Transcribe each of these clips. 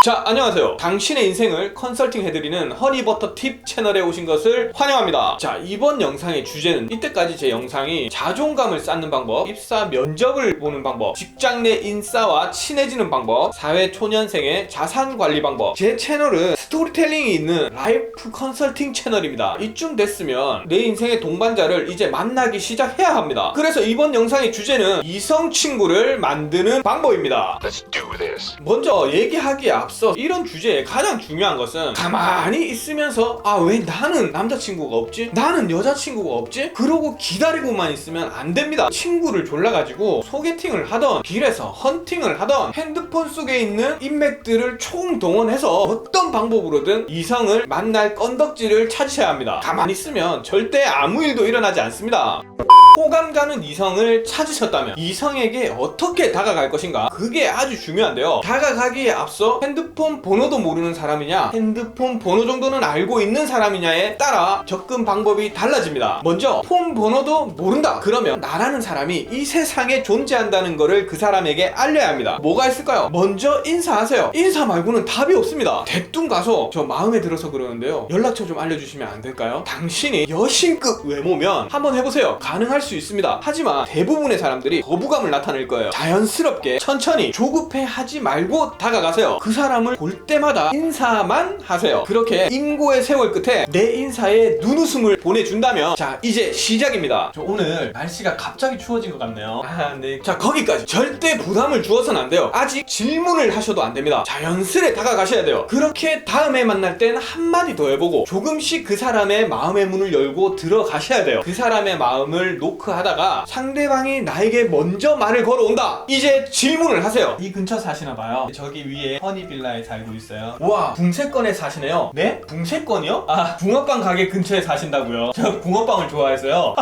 자, 안녕하세요. 당신의 인생을 컨설팅 해드리는 허니버터 팁 채널에 오신 것을 환영합니다. 자, 이번 영상의 주제는 이때까지 제 영상이 자존감을 쌓는 방법, 입사 면접을 보는 방법, 직장 내 인싸와 친해지는 방법, 사회 초년생의 자산 관리 방법. 제 채널은 스토리텔링이 있는 라이프 컨설팅 채널입니다. 이쯤 됐으면 내 인생의 동반자를 이제 만나기 시작해야 합니다. 그래서 이번 영상의 주제는 이성 친구를 만드는 방법입니다. Let's do this. 먼저 얘기하기에 앞서 이런 주제에 가장 중요한 것은 가만히 있으면서 왜 나는 남자친구가 없지? 나는 여자친구가 없지? 그러고 기다리고만 있으면 안 됩니다. 친구를 졸라가지고 소개팅을 하던, 길에서 헌팅을 하던, 핸드폰 속에 있는 인맥들을 총동원해서 어떤 방법으로든 이성을 만날 건덕지를 찾으셔야 합니다. 가만히 있으면 절대 아무 일도 일어나지 않습니다. 호감 가는 이성을 찾으셨다면 이성에게 어떻게 다가갈 것인가? 그게 아주 중요한데요. 다가가기에 앞서 핸드폰 번호도 모르는 사람이냐, 핸드폰 번호 정도는 알고 있는 사람이냐에 따라 접근 방법이 달라집니다. 먼저 폰 번호도 모른다. 그러면 나라는 사람이 이 세상에 존재한다는 거를 그 사람에게 알려야 합니다. 뭐가 있을까요? 먼저 인사하세요. 인사 말고는 답이 없습니다. 대뚱 가서 저 마음에 들어서 그러는데요, 연락처 좀 알려주시면 안 될까요? 당신이 여신급 외모면 한번 해보세요. 가능할 수 있습니다. 하지만 대부분의 사람들이 거부감을 나타낼 거예요. 자연스럽게 천천히 조급해 하지 말고 다가가세요. 그 사람을 볼 때마다 인사만 하세요. 그렇게 인고의 세월 끝에 내 인사에 눈웃음을 보내준다면, 자, 이제 시작입니다. 저 오늘 날씨가 갑자기 추워진 것 같네요. 네. 자, 거기까지. 절대 부담을 주어서는 안 돼요. 아직 질문을 하셔도 안 됩니다. 자연스레 다가가셔야 돼요. 그렇게 다음에 만날 땐 한마디 더 해보고 조금씩 그 사람의 마음의 문을 열고 들어가셔야 돼요. 그 사람의 마음을 노크하다가 상대방이 나에게 먼저 말을 걸어온다. 이제 질문을 하세요. 이 근처 사시나봐요. 저기 위에 허니빌라에 살고 있어요. 우와, 붕세권에 사시네요. 네? 붕세권이요? 붕어빵 가게 근처에 사신다고요? 저 붕어빵을 좋아해서요.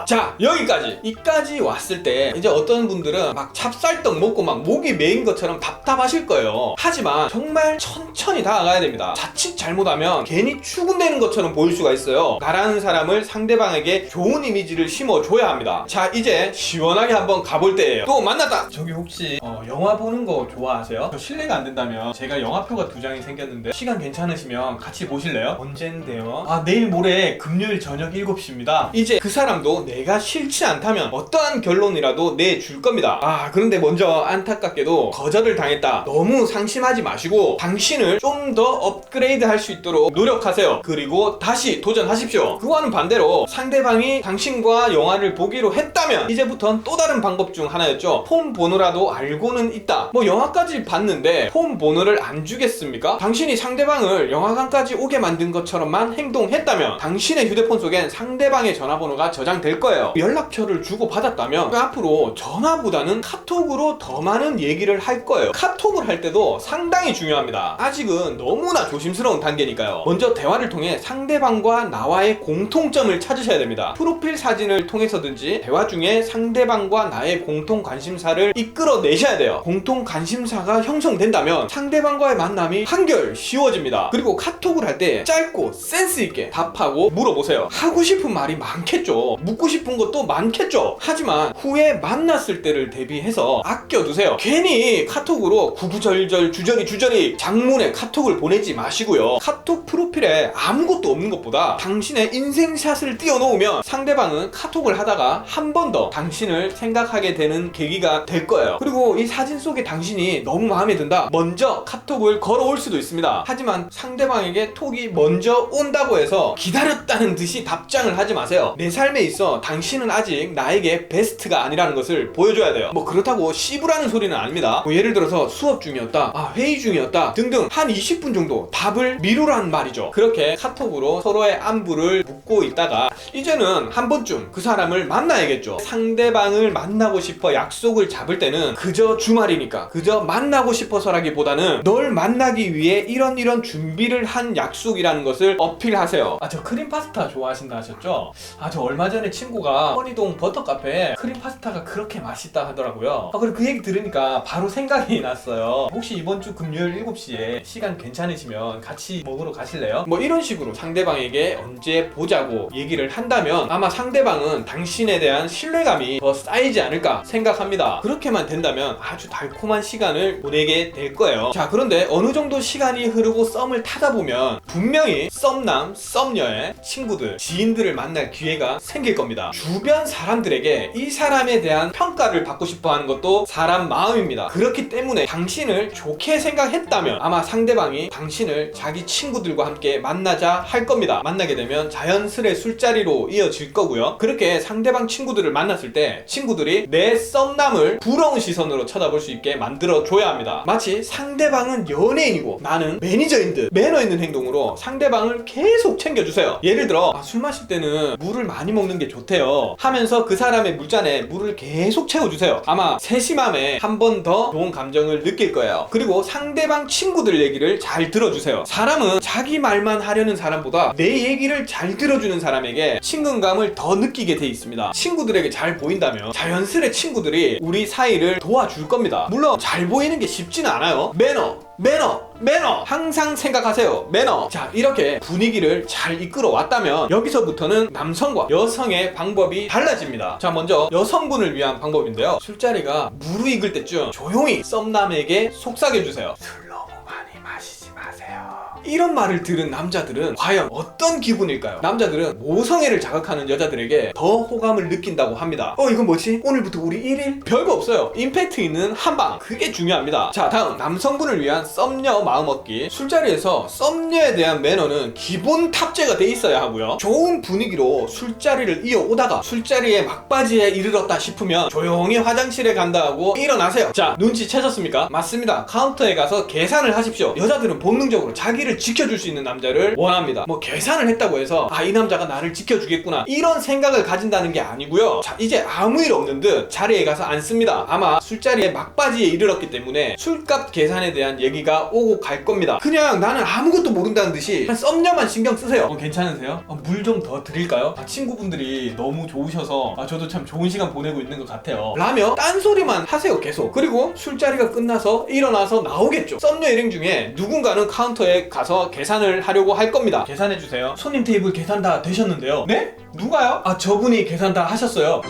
자, 여기까지. 이까지 왔을 때 이제 어떤 분들은 막 찹쌀떡 먹고 막 목이 메인 것처럼 답답하실 거예요. 하지만 정말 천천히 다가가야 됩니다. 자칫 잘못하면 괜히 추근되는 것처럼 보일 수가 있어요. 나라는 사람을 상대방에게 좋은 이미지를 심어줘야 합니다. 자, 이제 시원하게 한번 가볼 때예요. 또 만났다. 저기 혹시 영화 보는 거 좋아하세요? 저 실례가 안 된다면 제가 영화표가 2장이 생겼는데 시간 괜찮으시면 같이 보실래요? 언젠데요? 내일 모레 금요일 저녁 7시입니다. 이제 그 사람도 내가 싫지 않다면 어떠한 결론이라도 내줄 겁니다. 그런데 먼저 안타깝게도 거절을 당했다. 너무 상심하지 마시고 당신을 좀 더 업그레이드 할 수 있도록 노력하세요. 그리고 다시 도전하십시오. 그와는 반대로 상대방이 당신과 영화를 보기로 했다면 이제부터는 또 다른 방법 중 하나였죠. 폰 번호라도 알고는 있다. 영화까지 봤는데 폰 번호를 안 주겠습니까? 당신이 상대방을 영화관까지 오게 만든 것처럼만 행동했다면 당신의 휴대폰 속엔 상대방의 전화번호가 저장될 거예요. 연락처를 주고 받았다면 앞으로 전화보다는 카톡으로 더 많은 얘기를 할 거예요. 카톡을 할 때도 상당히 중요합니다. 아직은 너무나 조심스러운 단계니까요. 먼저 대화를 통해 상대방과 나와의 공통점을 찾으셔야 됩니다. 프로필 사진을 통해서든지 대화 중에 상대방과 나의 공통 관심사를 이끌어내셔야 돼요. 공통 관심사가 형성된다면 상대방과의 만남이 한결 쉬워집니다. 그리고 카톡을 할 때 짧고 센스 있게 답하고 물어보세요. 하고 싶은 말이 많겠죠. 묻고 싶은 것도 많겠죠. 하지만 후에 만났을 때를 대비해서 아껴두세요. 괜히 카톡으로 구구절절 주저리 장문의 카톡을 보내지 마시고요. 카톡 프로필에 아무것도 없는 것보다 당신의 인생샷을 띄워놓으면 상대방은 카톡을 하다가 한 번 더 당신을 생각하게 되는 계기가 될 거예요. 그리고 이 사진 속에 당신이 너무 마음에 든다. 먼저 카톡을 걸어올 수도 있습니다. 하지만 상대방에게 톡이 먼저 온다고 해서 기다렸다는 듯이 답장을 하지 마세요. 내 삶에 있어 당신은 아직 나에게 베스트가 아니라는 것을 보여줘야 돼요. 그렇다고 씨부라는 소리는 아닙니다. 예를 들어서 수업 중이었다, 회의 중이었다 등등 한 20분 정도 답을 미루라는 말이죠. 그렇게 카톡으로 서로의 안부를 묻고 있다가 이제는 한 번쯤 그 사람을 만나야겠죠. 상대방을 만나고 싶어 약속을 잡을 때는 그저 주말이니까, 그저 만나고 싶어서라기보다는 널 만나기 위해 이런 준비를 한 약속이라는 것을 어필하세요. 저 크림 파스타 좋아하신다 하셨죠? 저 얼마 전에 친구가 허니동 버터카페에 크림 파스타가 그렇게 맛있다 하더라고요. 그리고 그 얘기 들으니까 바로 생각이 났어요. 혹시 이번 주 금요일 7시에 시간 괜찮으시면 같이 먹으러 가실래요? 이런 식으로 상대방에게 언제 보자고 얘기를 한다면 아마 상대방은 당신에 대한 신뢰감이 더 쌓이지 않을까 생각합니다. 그렇게만 된다면 아주 달콤한 시간을 보내게 될 거예요. 거예요. 자, 그런데 어느 정도 시간이 흐르고 썸을 타다 보면 분명히 썸남, 썸녀의 친구들, 지인들을 만날 기회가 생길 겁니다. 주변 사람들에게 이 사람에 대한 평가를 받고 싶어 하는 것도 사람 마음입니다. 그렇기 때문에 당신을 좋게 생각했다면 아마 상대방이 당신을 자기 친구들과 함께 만나자 할 겁니다. 만나게 되면 자연스레 술자리로 이어질 거고요. 그렇게 상대방 친구들을 만났을 때 친구들이 내 썸남을 부러운 시선으로 쳐다볼 수 있게 만들어줘야 합니다. 마치 상대방은 연예인이고 나는 매니저인 듯 매너 있는 행동으로 상대방을 계속 챙겨주세요. 예를 들어 술 마실 때는 물을 많이 먹는 게 좋대요 하면서 그 사람의 물잔에 물을 계속 채워주세요. 아마 세심함에 한 번 더 좋은 감정을 느낄 거예요. 그리고 상대방 친구들 얘기를 잘 들어주세요. 사람은 자기 말만 하려는 사람보다 내 얘기를 잘 들어주는 사람에게 친근감을 더 느끼게 돼 있습니다. 친구들에게 잘 보인다면 자연스레 친구들이 우리 사이를 도와줄 겁니다. 물론 잘 보이는 게 쉽지는 않아요. 매너 항상 생각하세요. 매너. 자, 이렇게 분위기를 잘 이끌어 왔다면 여기서부터는 남성과 여성의 방법이 달라집니다. 자, 먼저 여성분을 위한 방법인데요. 술자리가 무르익을 때쯤 조용히 썸남에게 속삭여주세요. 술 너무 많이 마시지 마세요. 이런 말을 들은 남자들은 과연 어떤 기분일까요? 남자들은 모성애를 자극하는 여자들에게 더 호감을 느낀다고 합니다. 이건 뭐지? 오늘부터 우리 1일? 별거 없어요. 임팩트 있는 한방. 그게 중요합니다. 자, 다음 남성분을 위한 썸녀 마음먹기. 술자리에서 썸녀에 대한 매너는 기본 탑재가 돼 있어야 하고요. 좋은 분위기로 술자리를 이어오다가 술자리에 막바지에 이르렀다 싶으면 조용히 화장실에 간다 하고 일어나세요. 자, 눈치채셨습니까? 맞습니다. 카운터에 가서 계산을 하십시오. 여자들은 본능적으로 자기를 지켜줄 수 있는 남자를 원합니다. 뭐 계산을 했다고 해서 이 남자가 나를 지켜주겠구나 이런 생각을 가진다는 게 아니고요. 자, 이제 아무 일 없는 듯 자리에 가서 앉습니다. 아마 술자리에 막바지에 이르렀기 때문에 술값 계산에 대한 얘기가 오고 갈 겁니다. 그냥 나는 아무것도 모른다는 듯이 한 썸녀만 신경 쓰세요. 괜찮으세요? 물 좀 더 드릴까요? 친구분들이 너무 좋으셔서 저도 참 좋은 시간 보내고 있는 것 같아요 라며 딴소리만 하세요. 계속. 그리고 술자리가 끝나서 일어나서 나오겠죠. 썸녀 일행 중에 누군가는 카운터에 가서 계산을 하려고 할 겁니다. 계산해주세요. 손님 테이블 계산 다 되셨는데요. 네? 누가요? 저분이 계산 다 하셨어요.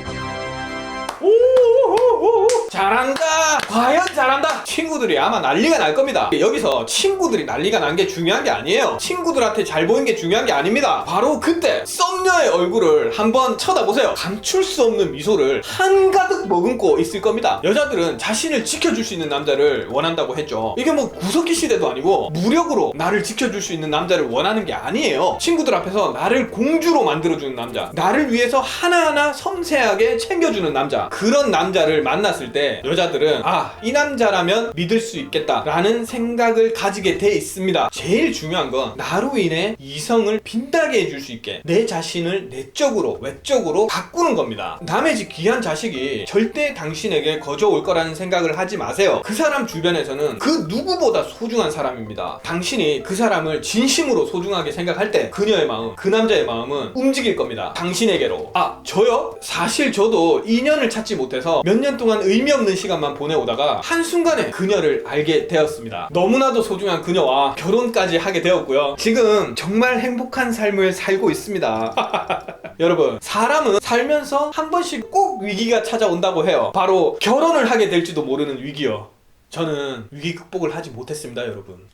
잘한다. 과연 잘한다. 친구들이 아마 난리가 날 겁니다. 여기서 친구들이 난리가 난 게 중요한 게 아니에요. 친구들한테 잘 보이는 게 중요한 게 아닙니다. 바로 그때 썸녀의 얼굴을 한번 쳐다보세요. 감출 수 없는 미소를 한가득 머금고 있을 겁니다. 여자들은 자신을 지켜줄 수 있는 남자를 원한다고 했죠. 이게 뭐 구석기 시대도 아니고 무력으로 나를 지켜줄 수 있는 남자를 원하는 게 아니에요. 친구들 앞에서 나를 공주로 만들어주는 남자, 나를 위해서 하나하나 섬세하게 챙겨주는 남자, 그런 남자를 만났을 때 여자들은 이 남자라면 믿을 수 있겠다 라는 생각을 가지게 돼 있습니다. 제일 중요한 건 나로 인해 이성을 빛나게 해줄 수 있게 내 자신을 내적으로 외적으로 바꾸는 겁니다. 남의 집 귀한 자식이 절대 당신에게 거저 올 거라는 생각을 하지 마세요. 그 사람 주변에서는 그 누구보다 소중한 사람입니다. 당신이 그 사람을 진심으로 소중하게 생각할 때 그녀의 마음, 그 남자의 마음은 움직일 겁니다. 당신에게로. 저요? 사실 저도 인연을 찾지 못해서 몇 년 동안 의미 없는 시간만 보내오다가 한순간에 그녀를 알게 되었습니다. 너무나도 소중한 그녀와 결혼까지 하게 되었고요. 지금 정말 행복한 삶을 살고 있습니다. 여러분, 사람은 살면서 한 번씩 꼭 위기가 찾아온다고 해요. 바로 결혼을 하게 될지도 모르는 위기요. 저는 위기 극복을 하지 못했습니다, 여러분.